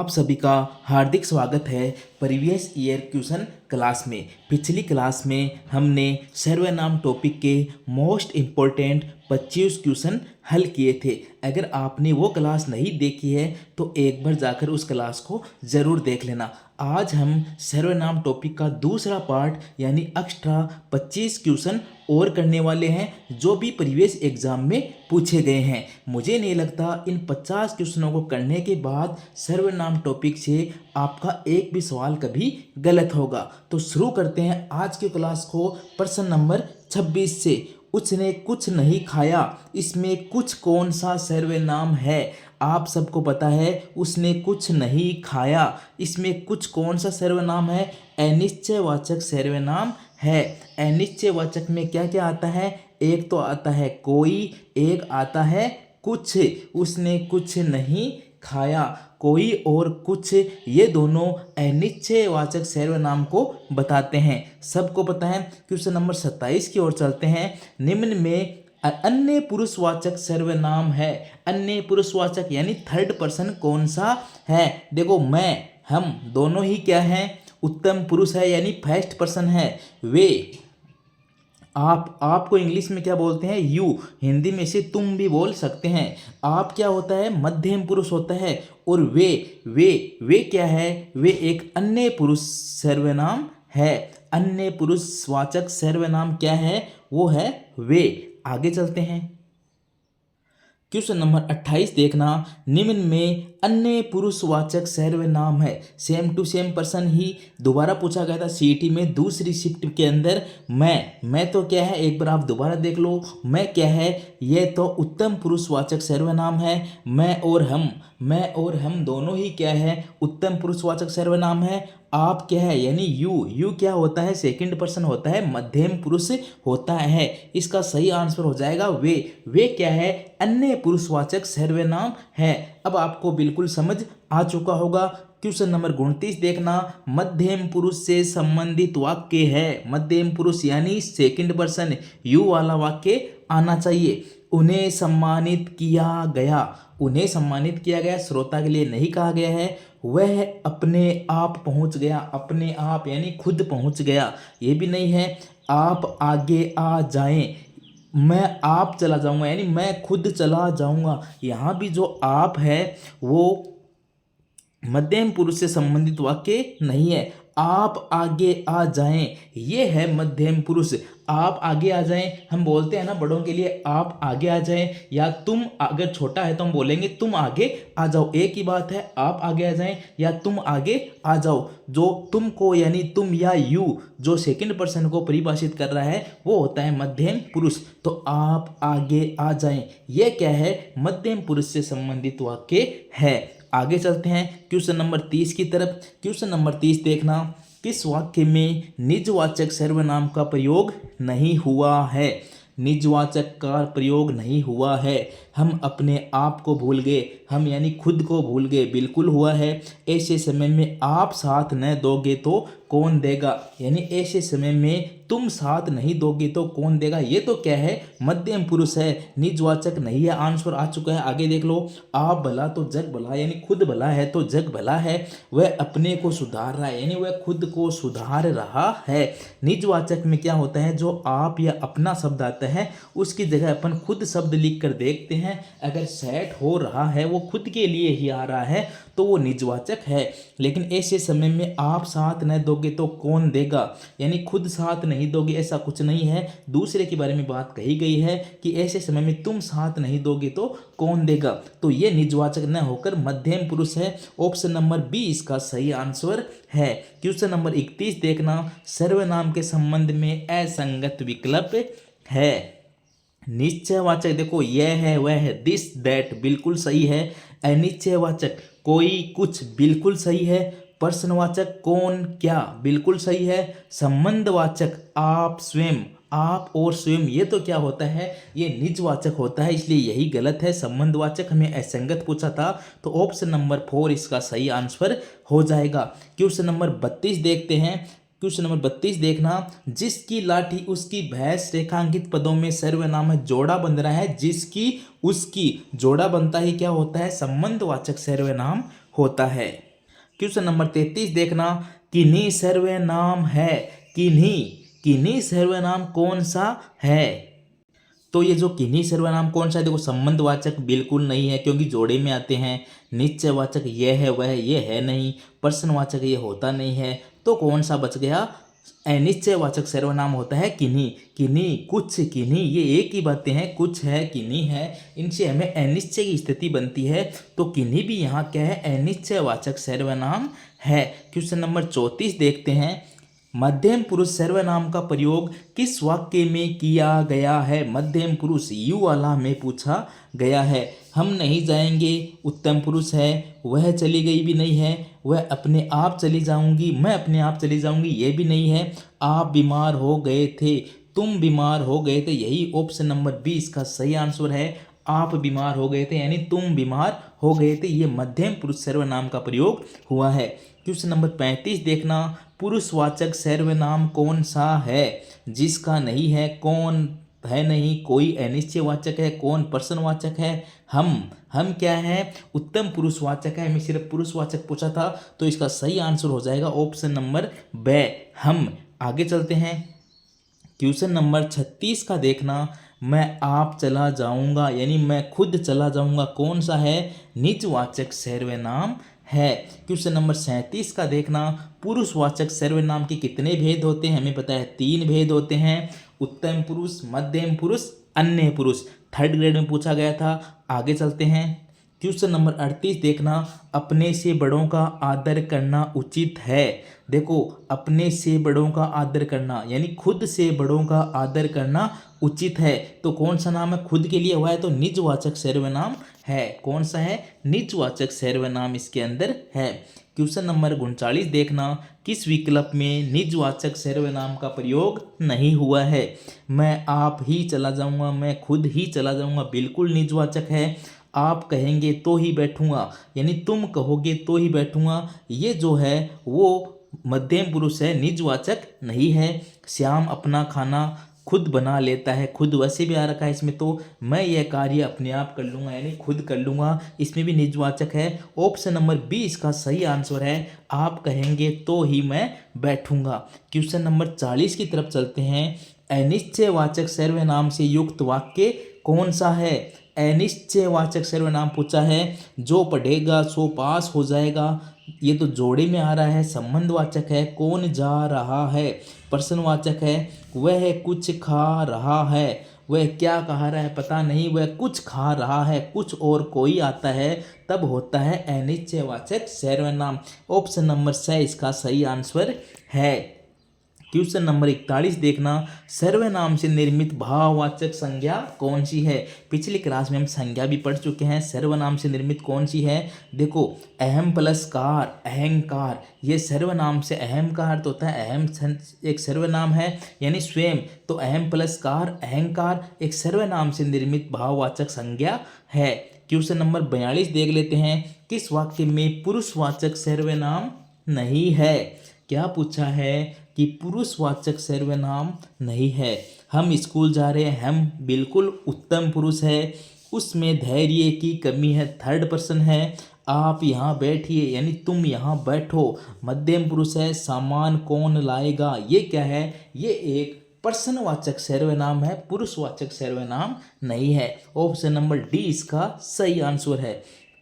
आप सभी का हार्दिक स्वागत है प्रीवियस ईयर क्वेश्चन क्लास में। पिछली क्लास में हमने सर्वनाम टॉपिक के मोस्ट इम्पोर्टेंट 25 क्वेश्चन हल किए थे। अगर आपने वो क्लास नहीं देखी है तो एक बार जाकर उस क्लास को ज़रूर देख लेना। आज हम सर्वनाम टॉपिक का दूसरा पार्ट यानी एक्स्ट्रा 25 क्वेश्चन और करने वाले हैं जो भी प्रीवियस एग्जाम में पूछे गए हैं। मुझे नहीं लगता इन 50 क्वेश्चनों को करने के बाद सर्वनाम टॉपिक से आपका एक भी सवाल कभी गलत होगा। तो शुरू करते हैं आज की क्लास को प्रश्न नंबर 26 से। उसने कुछ नहीं खाया, इसमें कुछ कौन सा सर्वनाम है? आप सबको पता है उसने कुछ नहीं खाया, इसमें कुछ कौन सा सर्वनाम है? अनिश्चयवाचक सर्वनाम है। अनिश्चयवाचक में क्या क्या आता है? एक तो आता है कोई, एक आता है कुछ। उसने कुछ नहीं खाया, कोई और कुछ, ये दोनों अनिश्चयवाचक सर्वनाम को बताते हैं। सबको पता है। क्वेश्चन नंबर 27 की ओर चलते हैं। निम्न में अन्य पुरुषवाचक सर्वनाम है। अन्य पुरुषवाचक यानी थर्ड पर्सन कौन सा है? देखो, मैं, हम दोनों ही क्या हैं? उत्तम पुरुष है यानी फर्स्ट पर्सन है। वे, आपको इंग्लिश में क्या बोलते हैं? यू। हिंदी में से तुम भी बोल सकते हैं। आप क्या होता है? मध्यम पुरुष होता है। और वे क्या है? वे एक अन्य पुरुष सर्वनाम है। अन्य पुरुषवाचक सर्वनाम क्या है? वो है वे। आगे चलते हैं। क्वेश्चन नंबर 28 देखना। निम्न में अन्य पुरुषवाचक सर्वनाम है। सेम टू सेम पर्सन ही दोबारा पूछा गया था सीईटी में दूसरी शिफ्ट के अंदर। मैं तो क्या है? एक बार आप दोबारा देख लो। मैं क्या है? ये तो उत्तम पुरुषवाचक सर्वनाम है। मैं और हम दोनों ही क्या है? उत्तम पुरुषवाचक सर्वनाम है। आप क्या है? यानी यू क्या होता है? सेकंड पर्सन होता है, मध्यम पुरुष होता है। इसका सही आंसर हो जाएगा वे क्या है? अन्य पुरुषवाचक सर्वनाम है। अब आपको बिल्कुल समझ आ चुका होगा। क्वेश्चन नंबर 29 देखना। मध्यम पुरुष से संबंधित वाक्य है। मध्यम पुरुष यानी सेकंड पर्सन, यू वाला वाक्य आना चाहिए। उन्हें सम्मानित किया गया। उन्हें सम्मानित किया गया श्रोता के लिए नहीं कहा गया है। वह अपने आप पहुंच गया। अपने आप यानी खुद पहुंच गया, ये भी नहीं है। आप आगे आ जाएं। मैं आप चला जाऊंगा यानी मैं खुद चला जाऊंगा। यहाँ भी जो आप है वो मध्यम पुरुष से संबंधित वाक्य नहीं है। आप आगे आ जाएं, ये है मध्यम पुरुष। आप आगे आ जाएं, हम बोलते हैं ना बड़ों के लिए, आप आगे आ जाएं। या तुम, अगर छोटा है तो हम बोलेंगे तुम आगे आ जाओ। एक ही बात है, आप आगे आ जाएं या तुम आगे आ जाओ। जो तुमको यानी तुम या यू जो सेकंड पर्सन को परिभाषित कर रहा है वो होता है मध्यम पुरुष। तो आप आगे आ जाएं, ये क्या है? मध्यम पुरुष से संबंधित वाक्य है। आगे चलते हैं क्वेश्चन नंबर 30 की तरफ। क्वेश्चन नंबर 30 देखना। किस वाक्य में निजवाचक सर्वनाम का प्रयोग नहीं हुआ है? निजवाचक का प्रयोग नहीं हुआ है। हम अपने आप को भूल गए, हम यानी खुद को भूल गए, बिल्कुल हुआ है। ऐसे समय में आप साथ न दोगे तो कौन देगा? यानी ऐसे समय में तुम साथ नहीं दोगे तो कौन देगा? ये तो क्या है? मध्यम पुरुष है, निजवाचक नहीं है। आंसर आ चुका है, आगे देख लो। आप भला तो जग भला, यानी खुद भला है तो जग भला है। वह अपने को सुधार रहा है यानी वह खुद को सुधार रहा है। निजवाचक में क्या होता है? जो आप या अपना शब्द आता है उसकी जगह अपन खुद शब्द लिख कर देखते हैं। अगर सेट हो रहा है, वो खुद के लिए ही आ रहा है तो वो निजवाचक है। लेकिन ऐसे समय में आप साथ न दोगे तो कौन देगा? यानी खुद साथ नहीं दोगे ऐसा कुछ नहीं है। दूसरे के बारे में बात कही गई है कि ऐसे समय में तुम साथ नहीं दोगे तो कौन देगा। तो ये निजवाचक न होकर मध्यम पुरुष है। ऑप्शन नंबर बी इसका सही आंसर है। क्वेश्चन नंबर 31 देखना। सर्वनाम के संबंध में असंगत विकल्प है। निश्चयवाचक देखो, यह है, वह है, दिस दैट बिल्कुल सही है। अनिश्चयवाचक कोई कुछ बिल्कुल सही है। प्रश्नवाचक कौन क्या बिल्कुल सही है। संबंधवाचक आप स्वयं, आप और स्वयं, ये तो क्या होता है? ये निजवाचक होता है, इसलिए यही गलत है। संबंधवाचक हमें असंगत पूछा था तो ऑप्शन नंबर 4 इसका सही आंसर हो जाएगा। क्वेश्चन नंबर 32 देखते हैं। क्वेश्चन नंबर 32 देखना। जिसकी लाठी उसकी भैंस रेखांकित पदों में सर्वनाम है। जोड़ा बन रहा है, जिसकी उसकी जोड़ा बनता ही क्या होता है? संबंधवाचक सर्वनाम होता है। क्वेश्चन नंबर 33 देखना, किन्हीं सर्वनाम है, किन्हीं किन्हीं सर्वनाम कौन सा है। तो ये जो किन्हीं सर्वनाम कौन सा है, देखो संबंधवाचक बिल्कुल नहीं है क्योंकि जोड़े में आते हैं। निश्चयवाचक ये है वह ये है नहीं। प्रश्नवाचक ये होता नहीं है। तो कौन सा बच गया, अनिश्चयवाचक सर्वनाम होता है किन्हीं। किन्हीं कुछ, किन्हीं ये एक ही बातें हैं, कुछ है किन्हीं है, इनसे हमें अनिश्चय की स्थिति बनती है। तो किन्हीं भी यहाँ क्या है, अनिश्चयवाचक सर्वनाम है। क्वेश्चन नंबर 34 देखते हैं, मध्यम पुरुष सर्वनाम का प्रयोग किस वाक्य में किया गया है। मध्यम पुरुष यू वाला में पूछा गया है। हम नहीं जाएंगे उत्तम पुरुष है, वह चली गई भी नहीं है, वह अपने आप चली जाऊंगी, मैं अपने आप चली जाऊंगी ये भी नहीं है, आप बीमार हो गए थे, तुम बीमार हो गए थे, यही ऑप्शन नंबर 20 का सही आंसर है। आप बीमार हो गए थे यानी तुम बीमार हो गए थे, ये मध्यम पुरुष सर्वनाम का प्रयोग हुआ है। क्वेश्चन नंबर 35 देखना, पुरुषवाचक सर्वनाम कौन सा है। जिसका नहीं है, कौन है नहीं, कोई अनिश्चयवाचक है, कौन प्रश्नवाचक है, हम क्या है, उत्तम पुरुषवाचक है। हमें सिर्फ पुरुषवाचक पूछा था तो इसका सही आंसर हो जाएगा ऑप्शन नंबर ब हम। आगे चलते हैं, क्वेश्चन नंबर 36 का देखना, मैं आप चला जाऊंगा यानी मैं खुद चला जाऊंगा कौन सा है, निजवाचक सर्वनाम है। क्वेश्चन नंबर 37 का देखना, पुरुषवाचक सर्वनाम के कितने भेद होते हैं। हमें पता है 3 भेद होते हैं, उत्तम पुरुष, मध्यम पुरुष, अन्य पुरुष। थर्ड ग्रेड में पूछा गया था। आगे चलते हैं, क्वेश्चन नंबर 38 देखना, अपने से बड़ों का आदर करना उचित है। देखो अपने से बड़ों का आदर करना यानी खुद से बड़ों का आदर करना उचित है। तो कौन सा नाम है, खुद के लिए हुआ है तो निजवाचक सर्वनाम है। कौन सा है, निजवाचक सर्वनाम इसके अंदर है। क्वेश्चन नंबर 39 देखना, किस विकल्प में निजवाचक सर्वनाम का प्रयोग नहीं हुआ है। मैं आप ही चला जाऊंगा, मैं खुद ही चला जाऊंगा बिल्कुल निजवाचक है। आप कहेंगे तो ही बैठूंगा यानी तुम कहोगे तो ही बैठूंगा, ये जो है वो मध्यम पुरुष है, निजवाचक नहीं है। श्याम अपना खाना खुद बना लेता है, खुद वैसे भी आ रखा है इसमें, तो मैं यह कार्य अपने आप कर लूँगा यानी खुद कर लूँगा, इसमें भी निजवाचक है। ऑप्शन नंबर 20 का सही आंसर है, आप कहेंगे तो ही मैं बैठूंगा। क्वेश्चन नंबर 40 की तरफ चलते हैं, अनिश्चयवाचक सर्वनाम से युक्त वाक्य कौन सा है। अनिश्चयवाचक सर्वनाम पूछा है, जो पढ़ेगा सो पास हो जाएगा, ये तो जोड़े में आ रहा है। संबंधवाचक है, कौन जा रहा है। प्रश्नवाचक है, वह कुछ खा रहा है, वह क्या खा रहा है पता नहीं, वह कुछ खा रहा है, कुछ और कोई आता है, तब होता है अनिश्चयवाचक सर्वनाम। ऑप्शन नंबर 6 इसका सही आंसर है। क्वेश्चन नंबर 41 देखना, सर्वनाम से निर्मित भाववाचक संज्ञा कौन सी है। पिछली क्लास में हम संज्ञा भी पढ़ चुके हैं, सर्वनाम से निर्मित कौन सी है। देखो अहम प्लस कार, अहंकार, ये सर्वनाम से अहम का अर्थ होता है, अहम एक सर्वनाम है यानी स्वयं, तो अहम प्लस कार अहंकार एक सर्वनाम से निर्मित भाववाचक संज्ञा है। क्वेश्चन नंबर 42 देख लेते हैं, किस वाक्य में पुरुषवाचक सर्वनाम नहीं है। क्या पूछा है कि पुरुषवाचक सर्वनाम नहीं है। हम स्कूल जा रहे हैं, हम बिल्कुल उत्तम पुरुष है, उसमें धैर्य की कमी है, थर्ड पर्सन है। आप यहाँ बैठिए यानी तुम यहाँ बैठो, मध्यम पुरुष है। सामान कौन लाएगा, ये क्या है, ये एक प्रश्नवाचक सर्वनाम है, पुरुषवाचक सर्वनाम नहीं है। ऑप्शन नंबर डी इसका सही आंसर है।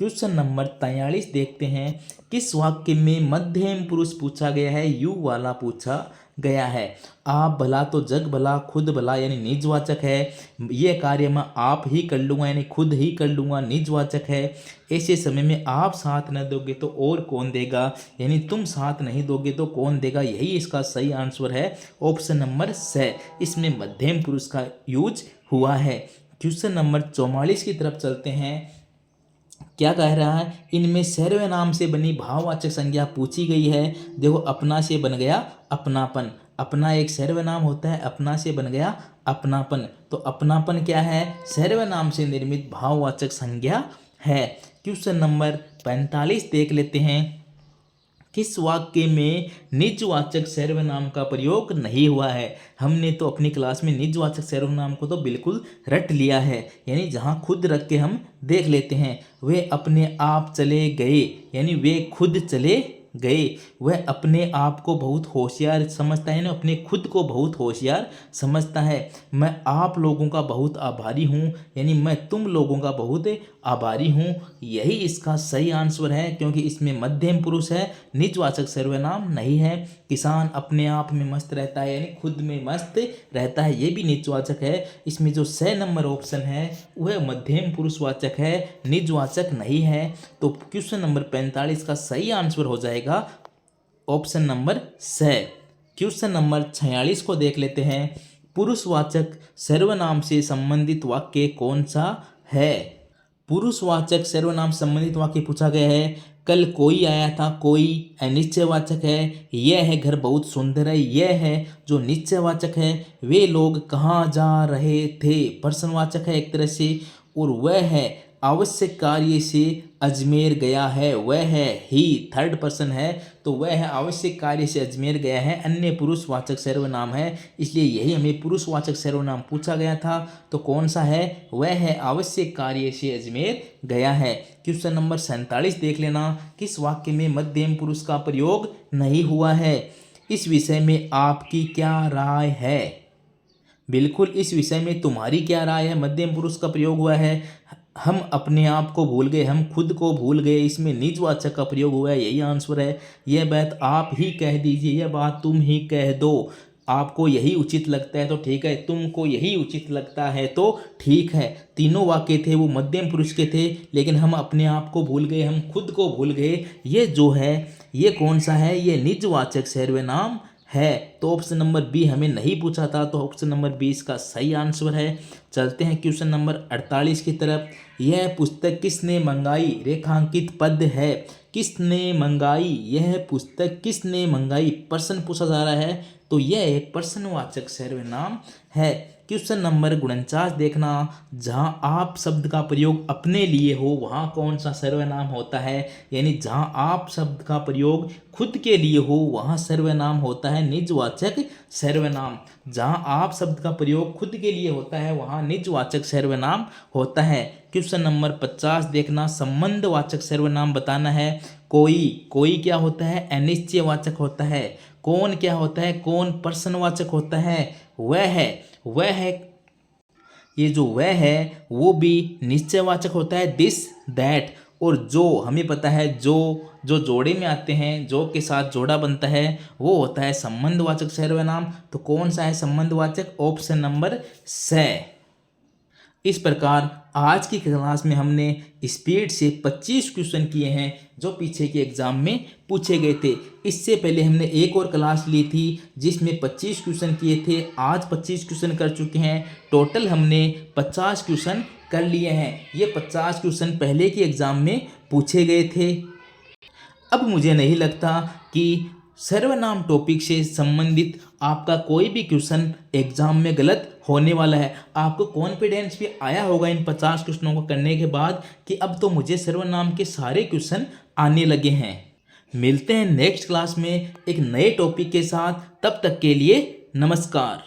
क्वेश्चन नंबर 43 देखते हैं, किस वाक्य में मध्यम पुरुष पूछा गया है, यू वाला पूछा गया है। आप भला तो जग भला, खुद भला यानी निजवाचक है। ये कार्य मैं आप ही कर लूँगा यानी खुद ही कर लूँगा, निजवाचक है। ऐसे समय में आप साथ न दोगे तो और कौन देगा, यानी तुम साथ नहीं दोगे तो कौन देगा, यही इसका सही आंसर है। ऑप्शन नंबर 6 इसमें मध्यम पुरुष का यूज हुआ है। क्वेश्चन नंबर 44 की तरफ चलते हैं, क्या कह रहा है, इनमें सर्वनाम से बनी भाववाचक संज्ञा पूछी गई है। देखो अपना से बन गया अपनापन, अपना एक सर्वनाम होता है, अपना से बन गया अपनापन, तो अपनापन क्या है, सर्वनाम से निर्मित भाववाचक संज्ञा है। क्वेश्चन नंबर 45 देख लेते हैं, किस वाक्य में निजवाचक सर्वनाम का प्रयोग नहीं हुआ है। हमने तो अपनी क्लास में निजवाचक सर्वनाम को तो बिल्कुल रट लिया है, यानी जहाँ खुद रख के हम देख लेते हैं। वे अपने आप चले गए यानी वे खुद चले गए वह अपने आप को बहुत होशियार समझता है ना, अपने खुद को बहुत होशियार समझता है। मैं आप लोगों का बहुत आभारी हूँ, यानी मैं तुम लोगों का बहुत आभारी हूँ। यही इसका सही आंसर है, क्योंकि इसमें मध्यम पुरुष है, निजवाचक सर्वनाम नहीं है। किसान अपने आप में मस्त रहता है, यानी खुद में मस्त रहता है, ये भी निजवाचक है। इसमें जो 6 नंबर ऑप्शन है वह मध्यम पुरुषवाचक है, निजवाचक नहीं है। तो क्वेश्चन नंबर 45 का सही आंसर हो जाएगा ऑप्शन नंबर 6। क्वेश्चन नंबर 46 को देख लेते हैं। पुरुषवाचक सर्वनाम से संबंधित वाक्य कौन सा है? पुरुषवाचक सर्वनाम संबंधित वाक्य पूछा गया है। कल कोई आया था, कोई अनिश्चयवाचक है। यह है घर बहुत सुंदर है, यह है जो निश्चयवाचक है। वे लोग कहाँ जा रहे थे, प्रश्नवाचक है एक तरह से। और वह है आवश्यक कार्य से अजमेर गया है, वह है ही, थर्ड पर्सन है, तो वह है आवश्यक कार्य से अजमेर गया है, अन्य पुरुषवाचक सर्वनाम है, इसलिए यही हमें पुरुषवाचक सर्वनाम पूछा गया था। तो कौन सा है? वह है आवश्यक कार्य से अजमेर गया है। क्वेश्चन नंबर 47 देख लेना। किस वाक्य में मध्यम पुरुष का प्रयोग नहीं हुआ है? इस विषय में आपकी क्या राय है? बिल्कुल, इस विषय में तुम्हारी क्या राय है? मध्यम पुरुष का प्रयोग हुआ है। हम अपने आप को भूल गए, हम खुद को भूल गए, इसमें निजवाचक का प्रयोग हुआ है, यही आंसर है। यह बात आप ही कह दीजिए, यह बात तुम ही कह दो। आपको यही उचित लगता है तो ठीक है, तुमको यही उचित लगता है तो ठीक है। तीनों वाक्य थे वो मध्यम पुरुष के थे, लेकिन हम अपने आप को भूल गए, हम खुद को भूल गए। ये जो है ये कौन सा है? ये निजवाचक सर्वनाम है। तो ऑप्शन नंबर बी हमें नहीं पूछा था, तो ऑप्शन नंबर बी इसका सही आंसर है। चलते हैं क्वेश्चन नंबर 48 की तरफ। यह पुस्तक किसने मंगाई? रेखांकित पद है। किसने मंगाई? यह पुस्तक किसने मंगाई? प्रश्न पूछा जा रहा है, तो यह एक प्रश्नवाचक सर्वनाम है। क्वेश्चन नंबर 49 देखना। जहाँ आप शब्द का प्रयोग अपने लिए हो वहाँ कौन सा सर्वनाम होता है? यानी जहाँ आप शब्द का प्रयोग खुद के लिए हो वहाँ सर्वनाम होता है निजवाचक सर्वनाम। जहाँ आप शब्द का प्रयोग खुद के लिए होता है वहाँ निजवाचक सर्वनाम होता है। क्वेश्चन नंबर 50 देखना। संबंधवाचक सर्वनाम बताना है। कोई क्या होता है? अनिश्चयवाचक होता है। कौन क्या होता है? कौन प्रश्नवाचक होता है। वह है ये जो वह है वो भी निश्चयवाचक होता है, दिस दैट। और जो हमें पता है जो जोड़े में आते हैं, जो के साथ जोड़ा बनता है वो होता है संबंधवाचक सर्वनाम। तो कौन सा है संबंधवाचक? ऑप्शन नंबर स। इस प्रकार आज की क्लास में हमने स्पीड से 25 क्वेश्चन किए हैं जो पीछे के एग्जाम में पूछे गए थे। इससे पहले हमने एक और क्लास ली थी जिसमें 25 क्वेश्चन किए थे। आज 25 क्वेश्चन कर चुके हैं। टोटल हमने 50 क्वेश्चन कर लिए हैं। ये 50 क्वेश्चन पहले के एग्जाम में पूछे गए थे। अब मुझे नहीं लगता कि सर्वनाम टॉपिक से संबंधित आपका कोई भी क्वेश्चन एग्जाम में गलत होने वाला है। आपको कॉन्फिडेंस भी आया होगा इन 50 क्वेश्चनों को करने के बाद कि अब तो मुझे सर्वनाम के सारे क्वेश्चन आने लगे हैं। मिलते हैं नेक्स्ट क्लास में एक नए टॉपिक के साथ। तब तक के लिए नमस्कार।